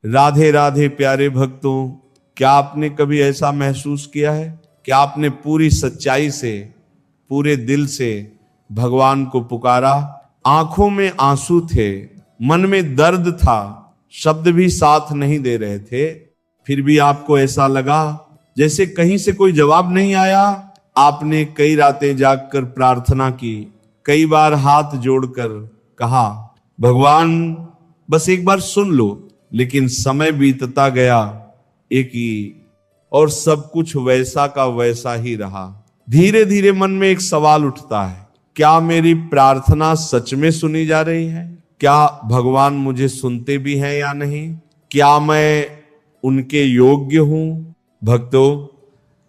राधे राधे प्यारे भक्तों, क्या आपने कभी ऐसा महसूस किया है कि आपने पूरी सच्चाई से, पूरे दिल से भगवान को पुकारा? आंखों में आंसू थे, मन में दर्द था, शब्द भी साथ नहीं दे रहे थे, फिर भी आपको ऐसा लगा जैसे कहीं से कोई जवाब नहीं आया। आपने कई रातें जागकर प्रार्थना की, कई बार हाथ जोड़कर कहा, भगवान बस एक बार सुन लो। लेकिन समय बीतता गया एक ही, और सब कुछ वैसा का वैसा ही रहा। धीरे धीरे मन में एक सवाल उठता है, क्या मेरी प्रार्थना सच में सुनी जा रही है? क्या भगवान मुझे सुनते भी हैं या नहीं? क्या मैं उनके योग्य हूं? भक्तों,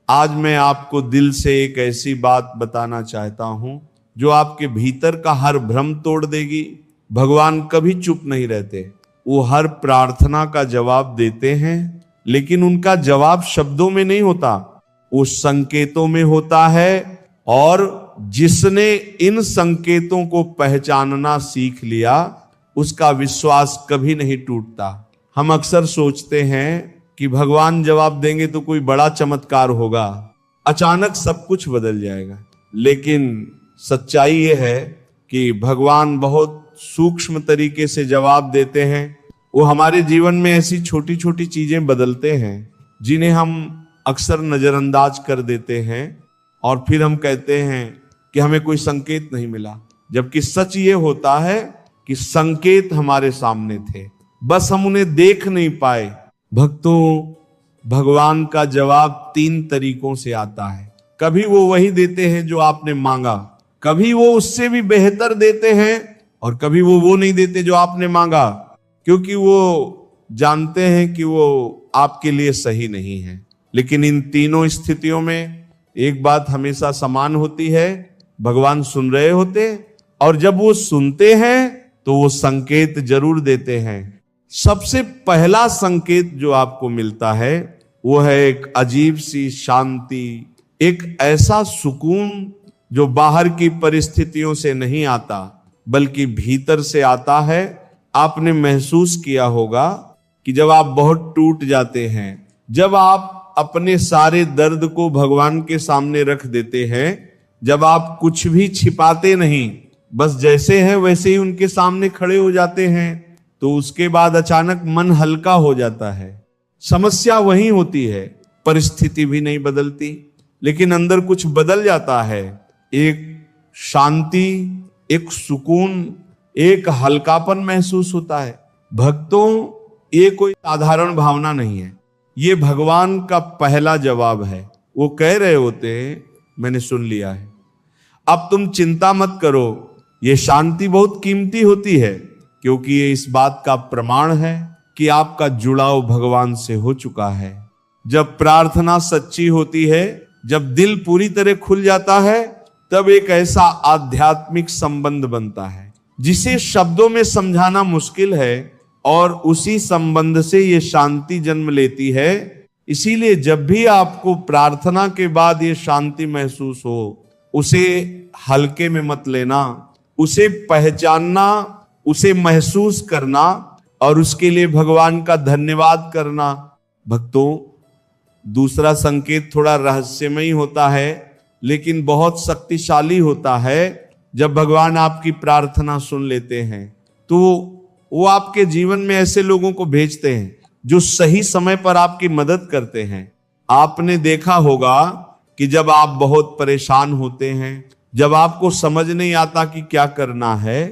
आज मैं आपको दिल से एक ऐसी बात बताना चाहता हूं जो आपके भीतर का हर भ्रम तोड़ देगी। भगवान कभी चुप नहीं रहते, वो हर प्रार्थना का जवाब देते हैं, लेकिन उनका जवाब शब्दों में नहीं होता, वो संकेतों में होता है। और जिसने इन संकेतों को पहचानना सीख लिया, उसका विश्वास कभी नहीं टूटता। हम अक्सर सोचते हैं कि भगवान जवाब देंगे तो कोई बड़ा चमत्कार होगा, अचानक सब कुछ बदल जाएगा। लेकिन सच्चाई यह है कि भगवान बहुत सूक्ष्म तरीके से जवाब देते हैं। वो हमारे जीवन में ऐसी छोटी छोटी चीजें बदलते हैं जिन्हें हम अक्सर नजरअंदाज कर देते हैं, और फिर हम कहते हैं कि हमें कोई संकेत नहीं मिला, जबकि सच ये होता है कि संकेत हमारे सामने थे, बस हम उन्हें देख नहीं पाए। भक्तों, भगवान का जवाब 3 तरीकों से आता है। कभी वो वही देते हैं जो आपने मांगा, कभी वो उससे भी बेहतर देते हैं, और कभी वो नहीं देते जो आपने मांगा, क्योंकि वो जानते हैं कि वो आपके लिए सही नहीं है। लेकिन इन तीनों स्थितियों में एक बात हमेशा समान होती है, भगवान सुन रहे होते, और जब वो सुनते हैं तो वो संकेत जरूर देते हैं। सबसे पहला संकेत जो आपको मिलता है वो है एक अजीब सी शांति, एक ऐसा सुकून जो बाहर की परिस्थितियों से नहीं आता बल्कि भीतर से आता है। आपने महसूस किया होगा कि जब आप बहुत टूट जाते हैं, जब आप अपने सारे दर्द को भगवान के सामने रख देते हैं, जब आप कुछ भी छिपाते नहीं, बस जैसे हैं वैसे ही उनके सामने खड़े हो जाते हैं, तो उसके बाद अचानक मन हल्का हो जाता है। समस्या वही होती है, परिस्थिति भी नहीं बदलती, लेकिन अंदर कुछ बदल जाता है। एक शांति, एक सुकून, एक हल्कापन महसूस होता है। भक्तों, ये कोई साधारण भावना नहीं है, ये भगवान का पहला जवाब है। वो कह रहे होते हैं, मैंने सुन लिया है, अब तुम चिंता मत करो। ये शांति बहुत कीमती होती है, क्योंकि ये इस बात का प्रमाण है कि आपका जुड़ाव भगवान से हो चुका है। जब प्रार्थना सच्ची होती है, जब दिल पूरी तरह खुल जाता है, तब एक ऐसा आध्यात्मिक संबंध बनता है जिसे शब्दों में समझाना मुश्किल है, और उसी संबंध से ये शांति जन्म लेती है। इसीलिए जब भी आपको प्रार्थना के बाद ये शांति महसूस हो, उसे हल्के में मत लेना, उसे पहचानना, उसे महसूस करना, और उसके लिए भगवान का धन्यवाद करना। भक्तों, दूसरा संकेत थोड़ा रहस्यमयी होता है, लेकिन बहुत शक्तिशाली होता है। जब भगवान आपकी प्रार्थना सुन लेते हैं, तो वो आपके जीवन में ऐसे लोगों को भेजते हैं जो सही समय पर आपकी मदद करते हैं। आपने देखा होगा कि जब आप बहुत परेशान होते हैं, जब आपको समझ नहीं आता कि क्या करना है,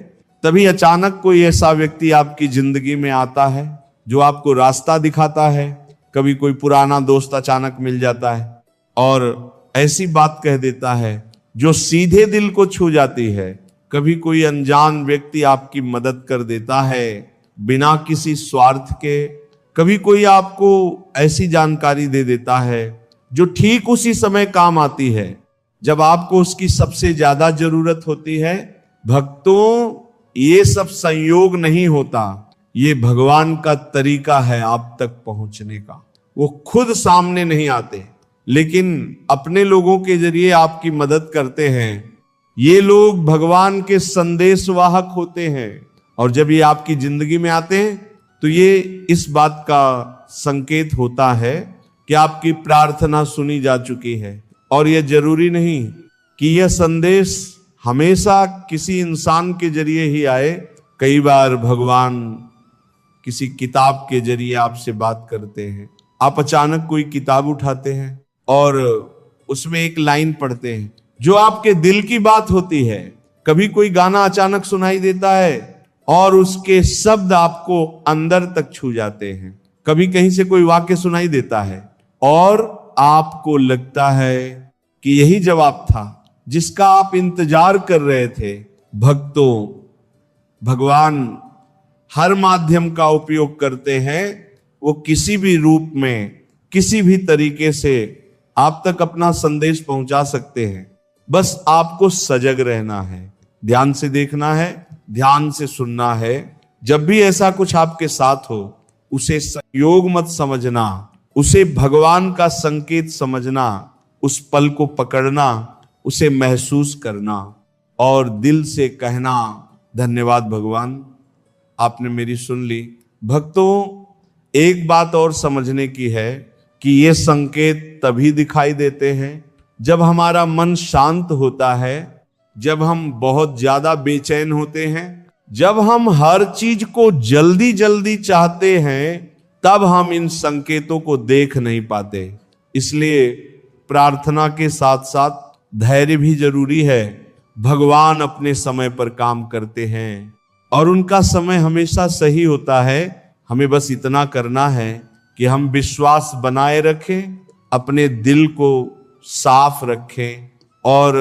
तभी अचानक कोई ऐसा व्यक्ति आपकी जिंदगी में आता है जो आपको रास्ता दिखाता है। कभी कोई पुराना दोस्त अचानक मिल जाता है और ऐसी बात कह देता है जो सीधे दिल को छू जाती है। कभी कोई अनजान व्यक्ति आपकी मदद कर देता है बिना किसी स्वार्थ के। कभी कोई आपको ऐसी जानकारी दे देता है जो ठीक उसी समय काम आती है जब आपको उसकी सबसे ज्यादा जरूरत होती है। भक्तों, ये सब संयोग नहीं होता, ये भगवान का तरीका है आप तक पहुंचने का। वो खुद सामने नहीं आते, लेकिन अपने लोगों के जरिए आपकी मदद करते हैं। ये लोग भगवान के संदेशवाहक होते हैं, और जब ये आपकी जिंदगी में आते हैं तो ये इस बात का संकेत होता है कि आपकी प्रार्थना सुनी जा चुकी है। और यह जरूरी नहीं कि यह संदेश हमेशा किसी इंसान के जरिए ही आए। कई बार भगवान किसी किताब के जरिए आपसे बात करते हैं। आप अचानक कोई किताब उठाते हैं और उसमें एक लाइन पढ़ते हैं जो आपके दिल की बात होती है। कभी कोई गाना अचानक सुनाई देता है और उसके शब्द आपको अंदर तक छू जाते हैं। कभी कहीं से कोई वाक्य सुनाई देता है और आपको लगता है कि यही जवाब था जिसका आप इंतजार कर रहे थे। भक्तों, भगवान हर माध्यम का उपयोग करते हैं। वो किसी भी रूप में, किसी भी तरीके से आप तक अपना संदेश पहुंचा सकते हैं। बस आपको सजग रहना है, ध्यान से देखना है, ध्यान से सुनना है। जब भी ऐसा कुछ आपके साथ हो, उसे संयोग मत समझना, उसे भगवान का संकेत समझना, उस पल को पकड़ना, उसे महसूस करना और दिल से कहना, धन्यवाद भगवान, आपने मेरी सुन ली। भक्तों, एक बात और समझने की है कि ये संकेत तभी दिखाई देते हैं जब हमारा मन शांत होता है, जब हम बहुत ज्यादा बेचैन होते हैं, जब हम हर चीज को जल्दी जल्दी चाहते हैं, तब हम इन संकेतों को देख नहीं पाते। इसलिए प्रार्थना के साथ साथ धैर्य भी जरूरी है। भगवान अपने समय पर काम करते हैं और उनका समय हमेशा सही होता है। हमें बस इतना करना है कि हम विश्वास बनाए रखें, अपने दिल को साफ रखें और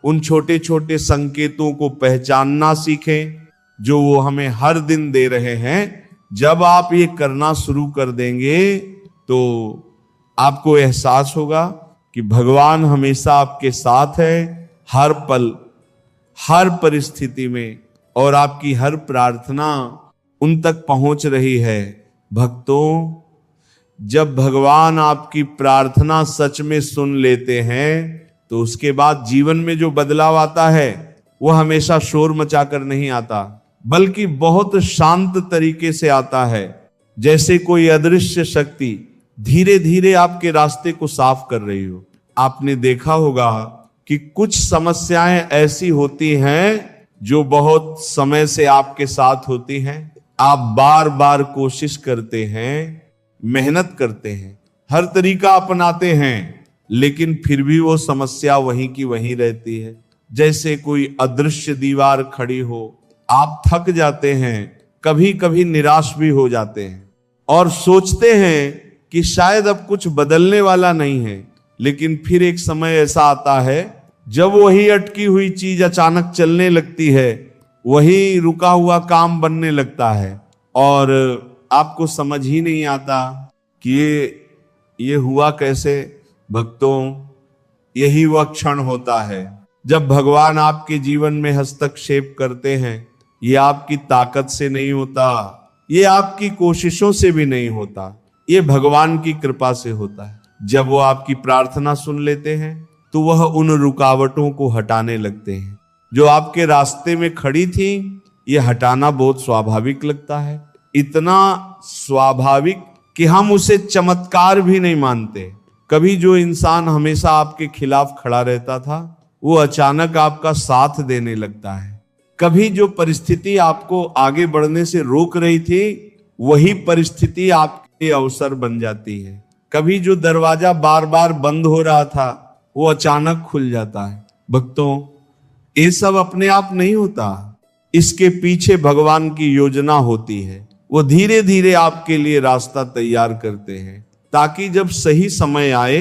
उन छोटे छोटे संकेतों को पहचानना सीखें जो वो हमें हर दिन दे रहे हैं। जब आप ये करना शुरू कर देंगे तो आपको एहसास होगा कि भगवान हमेशा आपके साथ है, हर पल, हर परिस्थिति में, और आपकी हर प्रार्थना उन तक पहुंच रही है। भक्तों, जब भगवान आपकी प्रार्थना सच में सुन लेते हैं तो उसके बाद जीवन में जो बदलाव आता है वो हमेशा शोर मचाकर नहीं आता, बल्कि बहुत शांत तरीके से आता है। जैसे कोई अदृश्य शक्ति धीरे धीरे आपके रास्ते को साफ कर रही हो। आपने देखा होगा कि कुछ समस्याएं ऐसी होती हैं जो बहुत समय से आपके साथ होती हैं। आप बार बार कोशिश करते हैं, मेहनत करते हैं, हर तरीका अपनाते हैं, लेकिन फिर भी वो समस्या वहीं की वहीं रहती है। जैसे कोई अदृश्य दीवार खड़ी हो, आप थक जाते हैं, कभी कभी निराश भी हो जाते हैं और सोचते हैं कि शायद अब कुछ बदलने वाला नहीं है। लेकिन फिर एक समय ऐसा आता है जब वही अटकी हुई चीज अचानक चलने लगती है, वही रुका हुआ काम बनने लगता है और आपको समझ ही नहीं आता कि ये हुआ कैसे। भक्तों, यही वह क्षण होता है जब भगवान आपके जीवन में हस्तक्षेप करते हैं। ये आपकी ताकत से नहीं होता, ये आपकी कोशिशों से भी नहीं होता, ये भगवान की कृपा से होता है। जब वो आपकी प्रार्थना सुन लेते हैं तो वह उन रुकावटों को हटाने लगते हैं जो आपके रास्ते में खड़ी थी। ये हटाना बहुत स्वाभाविक लगता है, इतना स्वाभाविक कि हम उसे चमत्कार भी नहीं मानते। कभी जो इंसान हमेशा आपके खिलाफ खड़ा रहता था, वो अचानक आपका साथ देने लगता है। कभी जो परिस्थिति आपको आगे बढ़ने से रोक रही थी, वही परिस्थिति आपके अवसर बन जाती है। कभी जो दरवाजा बार बार बंद हो रहा था, वो अचानक खुल जाता है। भक्तों, ये सब अपने आप नहीं होता, इसके पीछे भगवान की योजना होती है। वो धीरे धीरे आपके लिए रास्ता तैयार करते हैं ताकि जब सही समय आए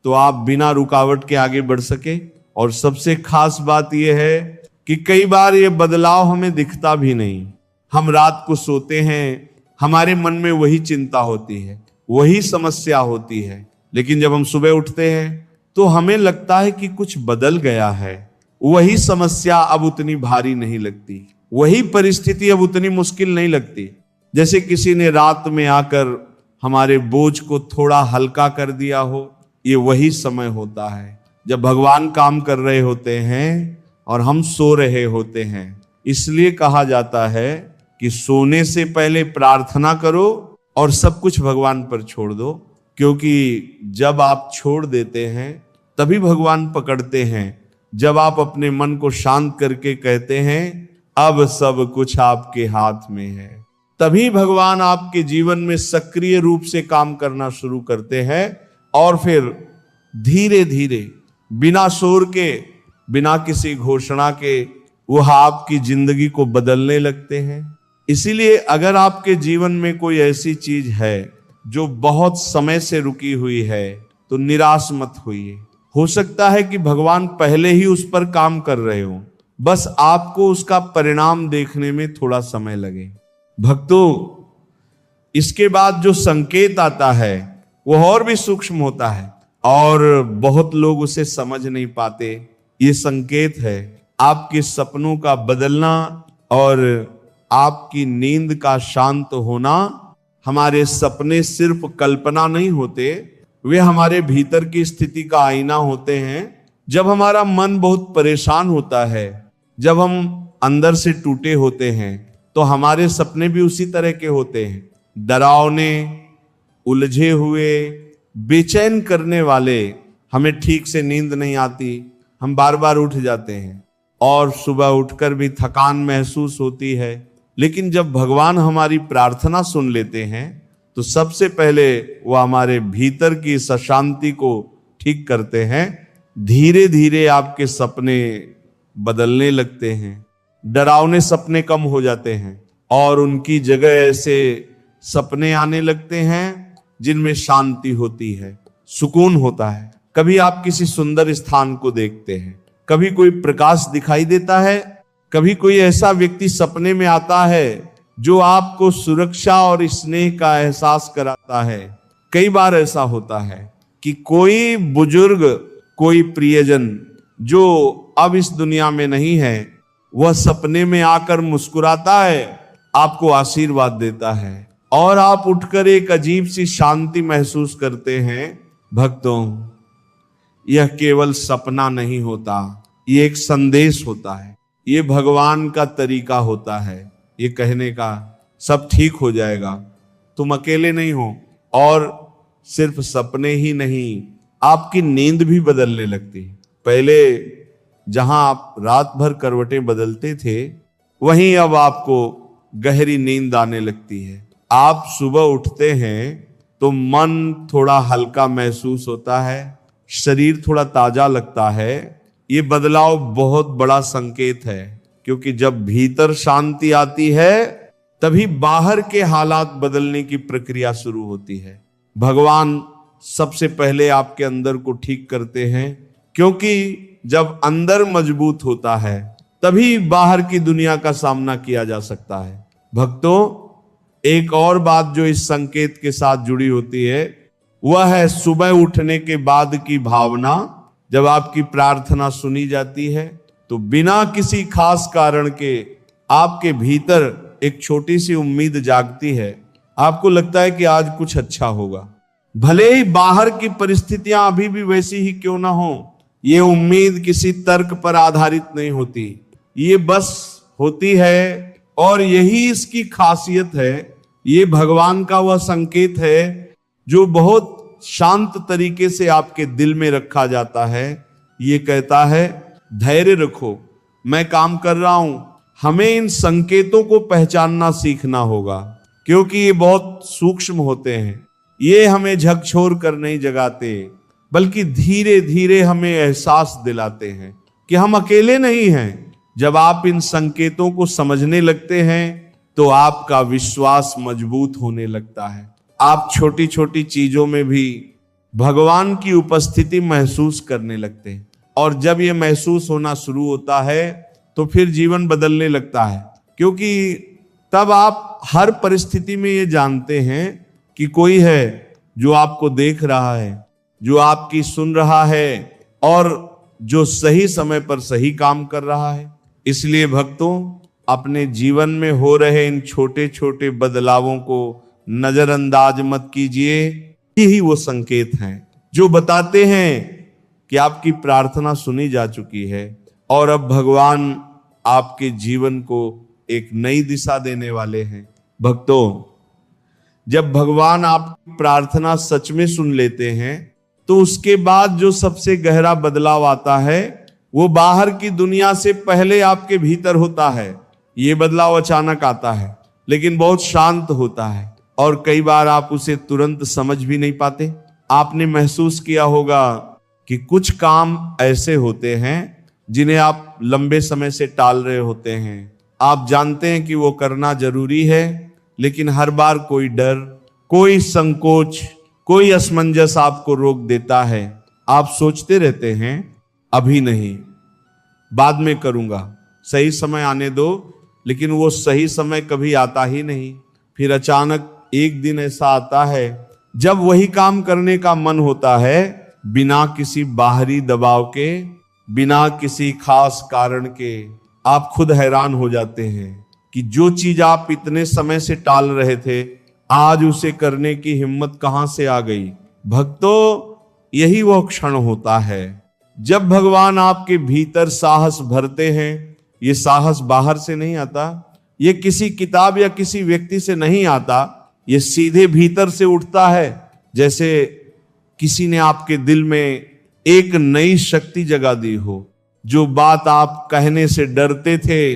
तो आप बिना रुकावट के आगे बढ़ सके। और सबसे खास बात यह है कि कई बार ये बदलाव हमें दिखता भी नहीं। हम रात को सोते हैं, हमारे मन में वही चिंता होती है, वही समस्या होती है, लेकिन जब हम सुबह उठते हैं तो हमें लगता है कि कुछ बदल गया है। वही समस्या अब उतनी भारी नहीं लगती, वही परिस्थिति अब उतनी मुश्किल नहीं लगती। जैसे किसी ने रात में आकर हमारे बोझ को थोड़ा हल्का कर दिया हो। ये वही समय होता है जब भगवान काम कर रहे होते हैं और हम सो रहे होते हैं। इसलिए कहा जाता है कि सोने से पहले प्रार्थना करो और सब कुछ भगवान पर छोड़ दो, क्योंकि जब आप छोड़ देते हैं तभी भगवान पकड़ते हैं। जब आप अपने मन को शांत करके कहते हैं अब सब कुछ आपके हाथ में है, तभी भगवान आपके जीवन में सक्रिय रूप से काम करना शुरू करते हैं और फिर धीरे धीरे बिना शोर के, बिना किसी घोषणा के वह आपकी जिंदगी को बदलने लगते हैं। इसीलिए अगर आपके जीवन में कोई ऐसी चीज है जो बहुत समय से रुकी हुई है तो निराश मत होइए। हो सकता है कि भगवान पहले ही उस पर काम कर रहे हो, बस आपको उसका परिणाम देखने में थोड़ा समय लगे। भक्तों, इसके बाद जो संकेत आता है वह और भी सूक्ष्म होता है और बहुत लोग उसे समझ नहीं पाते। ये संकेत है आपके सपनों का बदलना और आपकी नींद का शांत होना। हमारे सपने सिर्फ कल्पना नहीं होते, वे हमारे भीतर की स्थिति का आईना होते हैं। जब हमारा मन बहुत परेशान होता है, जब हम अंदर से टूटे होते हैं, तो हमारे सपने भी उसी तरह के होते हैं, डरावने, उलझे हुए, बेचैन करने वाले। हमें ठीक से नींद नहीं आती, हम बार बार उठ जाते हैं और सुबह उठकर भी थकान महसूस होती है। लेकिन जब भगवान हमारी प्रार्थना सुन लेते हैं तो सबसे पहले वह हमारे भीतर की इस अशांति को ठीक करते हैं। धीरे धीरे आपके सपने बदलने लगते हैं, डरावने सपने कम हो जाते हैं और उनकी जगह ऐसे सपने आने लगते हैं जिनमें शांति होती है, सुकून होता है। कभी आप किसी सुंदर स्थान को देखते हैं, कभी कोई प्रकाश दिखाई देता है, कभी कोई ऐसा व्यक्ति सपने में आता है जो आपको सुरक्षा और स्नेह का एहसास कराता है। कई बार ऐसा होता है कि कोई बुजुर्ग, कोई प्रियजन जो अब इस दुनिया में नहीं है, वह सपने में आकर मुस्कुराता है, आपको आशीर्वाद देता है और आप उठकर एक अजीब सी शांति महसूस करते हैं। भक्तों, यह केवल सपना नहीं होता, ये एक संदेश होता है, ये भगवान का तरीका होता है ये कहने का, सब ठीक हो जाएगा, तुम अकेले नहीं हो। और सिर्फ सपने ही नहीं, आपकी नींद भी बदलने लगती है। पहले जहां आप रात भर करवटें बदलते थे, वहीं अब आपको गहरी नींद आने लगती है। आप सुबह उठते हैं तो मन थोड़ा हल्का महसूस होता है, शरीर थोड़ा ताजा लगता है। ये बदलाव बहुत बड़ा संकेत है, क्योंकि जब भीतर शांति आती है तभी बाहर के हालात बदलने की प्रक्रिया शुरू होती है। भगवान सबसे पहले आपके अंदर को ठीक करते हैं, क्योंकि जब अंदर मजबूत होता है तभी बाहर की दुनिया का सामना किया जा सकता है। भक्तों, एक और बात जो इस संकेत के साथ जुड़ी होती है वह है सुबह उठने के बाद की भावना। जब आपकी प्रार्थना सुनी जाती है तो बिना किसी खास कारण के आपके भीतर एक छोटी सी उम्मीद जागती है। आपको लगता है कि आज कुछ अच्छा होगा, भले ही बाहर की परिस्थितियां अभी भी वैसी ही क्यों ना हो। ये उम्मीद किसी तर्क पर आधारित नहीं होती, ये बस होती है और यही इसकी खासियत है। ये भगवान का वह संकेत है जो बहुत शांत तरीके से आपके दिल में रखा जाता है। ये कहता है धैर्य रखो, मैं काम कर रहा हूं। हमें इन संकेतों को पहचानना सीखना होगा, क्योंकि ये बहुत सूक्ष्म होते हैं। ये हमें झकझोर कर नहीं जगाते, बल्कि धीरे धीरे हमें एहसास दिलाते हैं कि हम अकेले नहीं हैं। जब आप इन संकेतों को समझने लगते हैं तो आपका विश्वास मजबूत होने लगता है। आप छोटी छोटी चीजों में भी भगवान की उपस्थिति महसूस करने लगते हैं, और जब ये महसूस होना शुरू होता है तो फिर जीवन बदलने लगता है, क्योंकि तब आप हर परिस्थिति में ये जानते हैं कि कोई है जो आपको देख रहा है, जो आपकी सुन रहा है और जो सही समय पर सही काम कर रहा है। इसलिए भक्तों, अपने जीवन में हो रहे इन छोटे छोटे बदलावों को नजरअंदाज मत कीजिए। यही वो संकेत हैं जो बताते हैं कि आपकी प्रार्थना सुनी जा चुकी है और अब भगवान आपके जीवन को एक नई दिशा देने वाले हैं। भक्तों, जब भगवान आपकी प्रार्थना सच में सुन लेते हैं तो उसके बाद जो सबसे गहरा बदलाव आता है वो बाहर की दुनिया से पहले आपके भीतर होता है। ये बदलाव अचानक आता है, लेकिन बहुत शांत होता है और कई बार आप उसे तुरंत समझ भी नहीं पाते। आपने महसूस किया होगा कि कुछ काम ऐसे होते हैं जिन्हें आप लंबे समय से टाल रहे होते हैं। आप जानते हैं कि वो करना जरूरी है, लेकिन हर बार कोई डर, कोई संकोच, कोई असमंजस आपको रोक देता है। आप सोचते रहते हैं अभी नहीं, बाद में करूंगा, सही समय आने दो, लेकिन वो सही समय कभी आता ही नहीं। फिर अचानक एक दिन ऐसा आता है जब वही काम करने का मन होता है, बिना किसी बाहरी दबाव के, बिना किसी खास कारण के। आप खुद हैरान हो जाते हैं कि जो चीज आप इतने समय से टाल रहे थे, आज उसे करने की हिम्मत कहां से आ गई। भक्तों, यही वो क्षण होता है जब भगवान आपके भीतर साहस भरते हैं। ये साहस बाहर से नहीं आता, ये किसी किताब या किसी व्यक्ति से नहीं आता, ये सीधे भीतर से उठता है। जैसे किसी ने आपके दिल में एक नई शक्ति जगा दी हो। जो बात आप कहने से डरते थे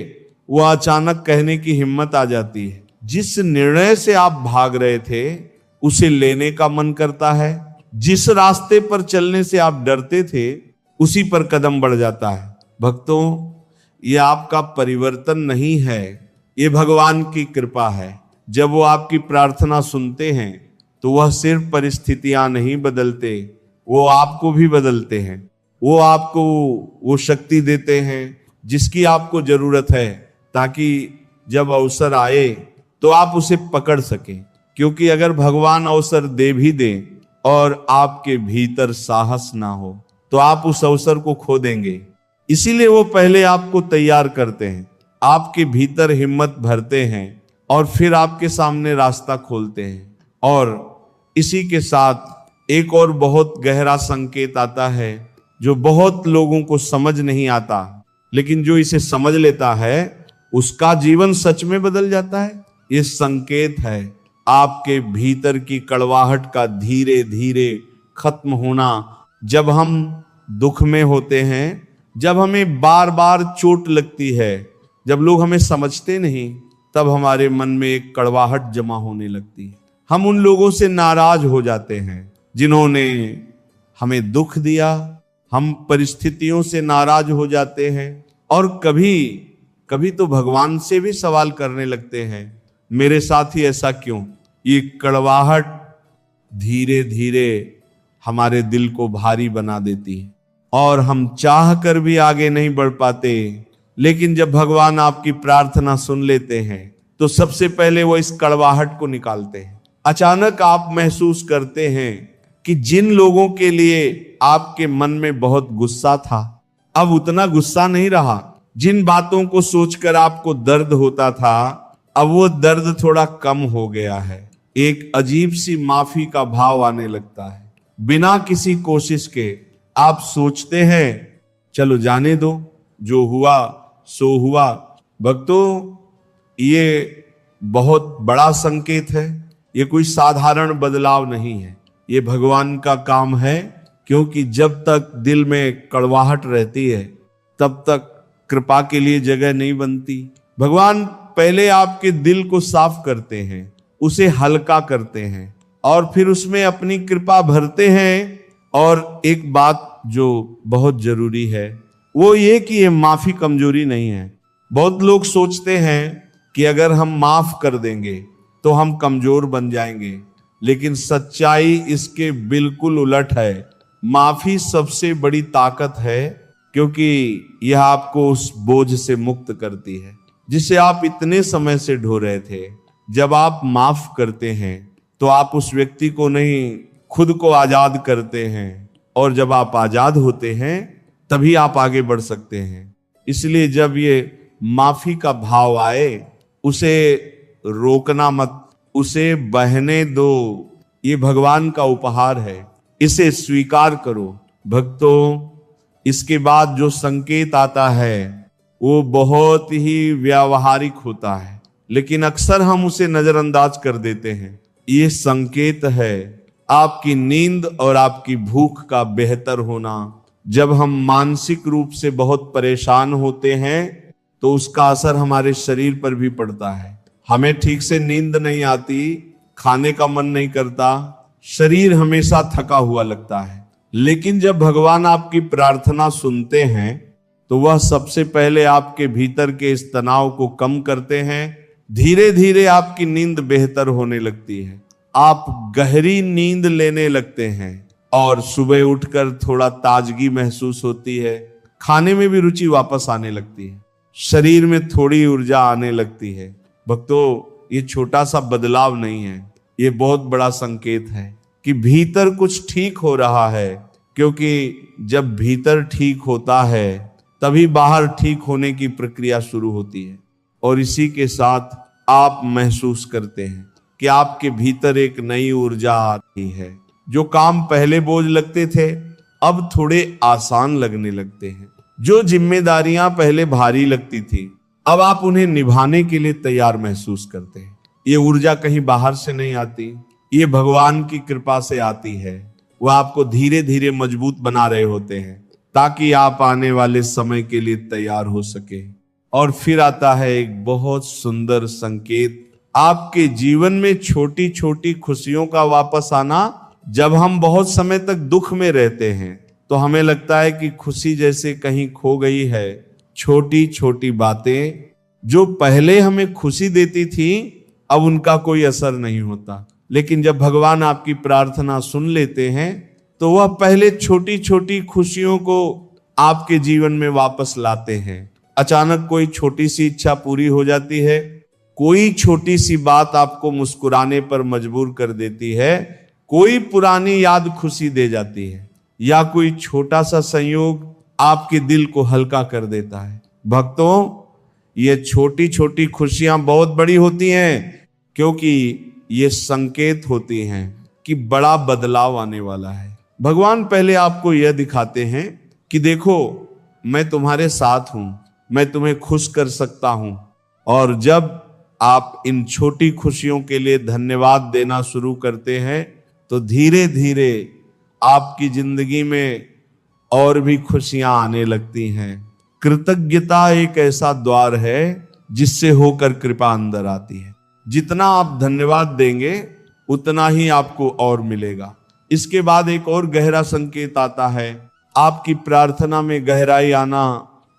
वो अचानक कहने की हिम्मत आ जाती है। जिस निर्णय से आप भाग रहे थे उसे लेने का मन करता है। जिस रास्ते पर चलने से आप डरते थे उसी पर कदम बढ़ जाता है। भक्तों, ये आपका परिवर्तन नहीं है, ये भगवान की कृपा है। जब वो आपकी प्रार्थना सुनते हैं तो वह सिर्फ परिस्थितियां नहीं बदलते, वो आपको भी बदलते हैं। वो आपको वो शक्ति देते हैं जिसकी आपको जरूरत है, ताकि जब अवसर आए तो आप उसे पकड़ सकें। क्योंकि अगर भगवान अवसर दे भी दे और आपके भीतर साहस ना हो तो आप उस अवसर को खो देंगे। इसीलिए वो पहले आपको तैयार करते हैं, आपके भीतर हिम्मत भरते हैं और फिर आपके सामने रास्ता खोलते हैं। और इसी के साथ एक और बहुत गहरा संकेत आता है जो बहुत लोगों को समझ नहीं आता, लेकिन जो इसे समझ लेता है उसका जीवन सच में बदल जाता है। ये संकेत है आपके भीतर की कड़वाहट का धीरे धीरे खत्म होना। जब हम दुख में होते हैं, जब हमें बार बार चोट लगती है, जब लोग हमें समझते नहीं, तब हमारे मन में एक कड़वाहट जमा होने लगती है। हम उन लोगों से नाराज हो जाते हैं जिन्होंने हमें दुख दिया। हम परिस्थितियों से नाराज हो जाते हैं और कभी कभी तो भगवान से भी सवाल करने लगते हैं, मेरे साथ ही ऐसा क्यों। ये कड़वाहट धीरे धीरे हमारे दिल को भारी बना देती है और हम चाह कर भी आगे नहीं बढ़ पाते। लेकिन जब भगवान आपकी प्रार्थना सुन लेते हैं तो सबसे पहले वो इस कड़वाहट को निकालते हैं। अचानक आप महसूस करते हैं कि जिन लोगों के लिए आपके मन में बहुत गुस्सा था, अब उतना गुस्सा नहीं रहा। जिन बातों को सोचकर आपको दर्द होता था, अब वो दर्द थोड़ा कम हो गया है। एक अजीब सी माफी का भाव आने लगता है। बिना किसी कोशिश के आप सोचते हैं चलो जाने दो, जो हुआ सो हुआ। भक्तों, ये बहुत बड़ा संकेत है। ये कोई साधारण बदलाव नहीं है, ये भगवान का काम है। क्योंकि जब तक दिल में कड़वाहट रहती है तब तक कृपा के लिए जगह नहीं बनती। भगवान पहले आपके दिल को साफ करते हैं, उसे हल्का करते हैं और फिर उसमें अपनी कृपा भरते हैं। और एक बात जो बहुत जरूरी है वो ये कि ये माफी कमजोरी नहीं है। बहुत लोग सोचते हैं कि अगर हम माफ कर देंगे तो हम कमजोर बन जाएंगे, लेकिन सच्चाई इसके बिल्कुल उलट है। माफी सबसे बड़ी ताकत है, क्योंकि यह आपको उस बोझ से मुक्त करती है जिसे आप इतने समय से ढो रहे थे। जब आप माफ करते हैं तो आप उस व्यक्ति को नहीं, खुद को आजाद करते हैं। और जब आप आजाद होते हैं तभी आप आगे बढ़ सकते हैं। इसलिए जब ये माफी का भाव आए उसे रोकना मत, उसे बहने दो। ये भगवान का उपहार है, इसे स्वीकार करो। भक्तों, इसके बाद जो संकेत आता है वो बहुत ही व्यावहारिक होता है, लेकिन अक्सर हम उसे नजरअंदाज कर देते हैं। ये संकेत है आपकी नींद और आपकी भूख का बेहतर होना। जब हम मानसिक रूप से बहुत परेशान होते हैं तो उसका असर हमारे शरीर पर भी पड़ता है। हमें ठीक से नींद नहीं आती, खाने का मन नहीं करता, शरीर हमेशा थका हुआ लगता है। लेकिन जब भगवान आपकी प्रार्थना सुनते हैं तो वह सबसे पहले आपके भीतर के इस तनाव को कम करते हैं। धीरे धीरे आपकी नींद बेहतर होने लगती है, आप गहरी नींद लेने लगते हैं और सुबह उठकर थोड़ा ताजगी महसूस होती है। खाने में भी रुचि वापस आने लगती है, शरीर में थोड़ी ऊर्जा आने लगती है। भक्तों, ये छोटा सा बदलाव नहीं है, ये बहुत बड़ा संकेत है कि भीतर कुछ ठीक हो रहा है। क्योंकि जब भीतर ठीक होता है तभी बाहर ठीक होने की प्रक्रिया शुरू होती है, और इसी के साथ आप महसूस करते हैं कि आपके भीतर एक नई ऊर्जा आती है। जो काम पहले बोझ लगते थे अब थोड़े आसान लगने लगते हैं। जो जिम्मेदारियां पहले भारी लगती थी अब आप उन्हें निभाने के लिए तैयार महसूस करते हैं। ये ऊर्जा कहीं बाहर से नहीं आती, ये भगवान की कृपा से आती है। वह आपको धीरे धीरे मजबूत बना रहे होते हैं ताकि आप आने वाले समय के लिए तैयार हो सके। और फिर आता है एक बहुत सुंदर संकेत, आपके जीवन में छोटी छोटी खुशियों का वापस आना। जब हम बहुत समय तक दुख में रहते हैं तो हमें लगता है कि खुशी जैसे कहीं खो गई है। छोटी छोटी बातें जो पहले हमें खुशी देती थी अब उनका कोई असर नहीं होता, लेकिन जब भगवान आपकी प्रार्थना सुन लेते हैं तो वह पहले छोटी छोटी खुशियों को आपके जीवन में वापस लाते हैं। अचानक कोई छोटी सी इच्छा पूरी हो जाती है, कोई छोटी सी बात आपको मुस्कुराने पर मजबूर कर देती है, कोई पुरानी याद खुशी दे जाती है, या कोई छोटा सा संयोग आपके दिल को हल्का कर देता है। भक्तों, ये छोटी छोटी खुशियां बहुत बड़ी होती हैं, क्योंकि ये संकेत होती हैं कि बड़ा बदलाव आने वाला है। भगवान पहले आपको यह दिखाते हैं कि देखो मैं तुम्हारे साथ हूं, मैं तुम्हें खुश कर सकता हूं। और जब आप इन छोटी खुशियों के लिए धन्यवाद देना शुरू करते हैं तो धीरे धीरे आपकी जिंदगी में और भी खुशियां आने लगती हैं। कृतज्ञता एक ऐसा द्वार है जिससे होकर कृपा अंदर आती है। जितना आप धन्यवाद देंगे उतना ही आपको और मिलेगा। इसके बाद एक और गहरा संकेत आता है, आपकी प्रार्थना में गहराई आना।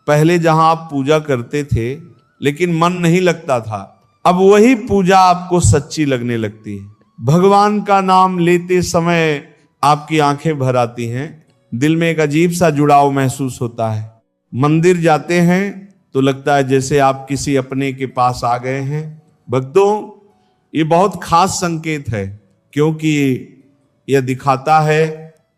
पहले जहां आप पूजा करते थे लेकिन मन नहीं लगता था, अब वही पूजा आपको सच्ची लगने लगती है। भगवान का नाम लेते समय आपकी आंखें भर आती हैं, दिल में एक अजीब सा जुड़ाव महसूस होता है। मंदिर जाते हैं तो लगता है जैसे आप किसी अपने के पास आ गए हैं। भक्तों, ये बहुत खास संकेत है, क्योंकि यह दिखाता है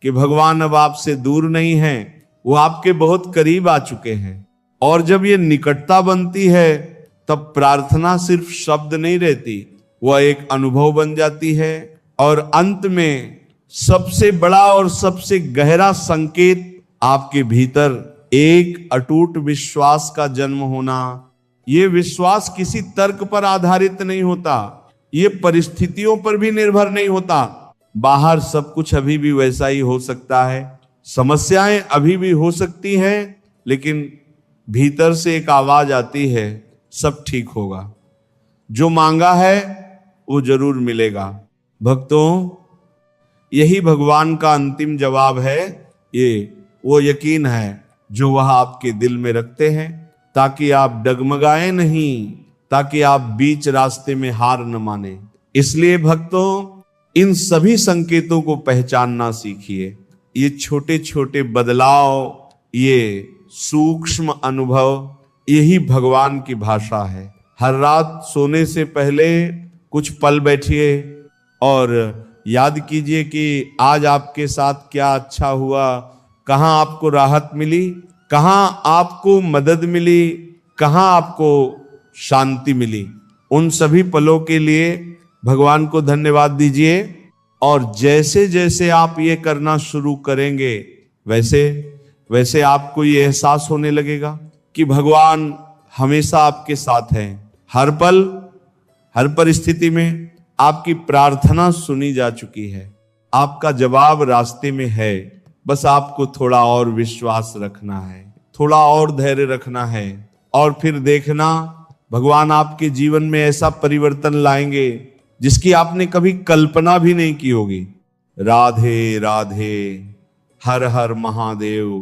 कि भगवान अब आपसे दूर नहीं हैं, वो आपके बहुत करीब आ चुके हैं। और जब ये निकटता बनती है तब प्रार्थना सिर्फ शब्द नहीं रहती, वह एक अनुभव बन जाती है। और अंत में सबसे बड़ा और सबसे गहरा संकेत आपके भीतर एक अटूट विश्वास का जन्म होना। ये विश्वास किसी तर्क पर आधारित नहीं होता, ये परिस्थितियों पर भी निर्भर नहीं होता। बाहर सब कुछ अभी भी वैसा ही हो सकता है, समस्याएं अभी भी हो सकती हैं, लेकिन भीतर से एक आवाज आती है, सब ठीक होगा, जो मांगा है वो जरूर मिलेगा। भक्तों, यही भगवान का अंतिम जवाब है। ये वो यकीन है जो वह आपके दिल में रखते हैं, ताकि आप डगमगाए नहीं, ताकि आप बीच रास्ते में हार न माने। इसलिए भक्तों, इन सभी संकेतों को पहचानना सीखिए। ये छोटे छोटे बदलाव, ये सूक्ष्म अनुभव, यही भगवान की भाषा है। हर रात सोने से पहले कुछ पल बैठिए और याद कीजिए कि आज आपके साथ क्या अच्छा हुआ, कहाँ आपको राहत मिली, कहाँ आपको मदद मिली, कहाँ आपको शांति मिली। उन सभी पलों के लिए भगवान को धन्यवाद दीजिए। और जैसे जैसे आप ये करना शुरू करेंगे वैसे वैसे आपको ये एहसास होने लगेगा कि भगवान हमेशा आपके साथ हैं। हर पल हर परिस्थिति में आपकी प्रार्थना सुनी जा चुकी है, आपका जवाब रास्ते में है। बस आपको थोड़ा और विश्वास रखना है, थोड़ा और धैर्य रखना है, और फिर देखना भगवान आपके जीवन में ऐसा परिवर्तन लाएंगे जिसकी आपने कभी कल्पना भी नहीं की होगी। राधे राधे, हर हर महादेव।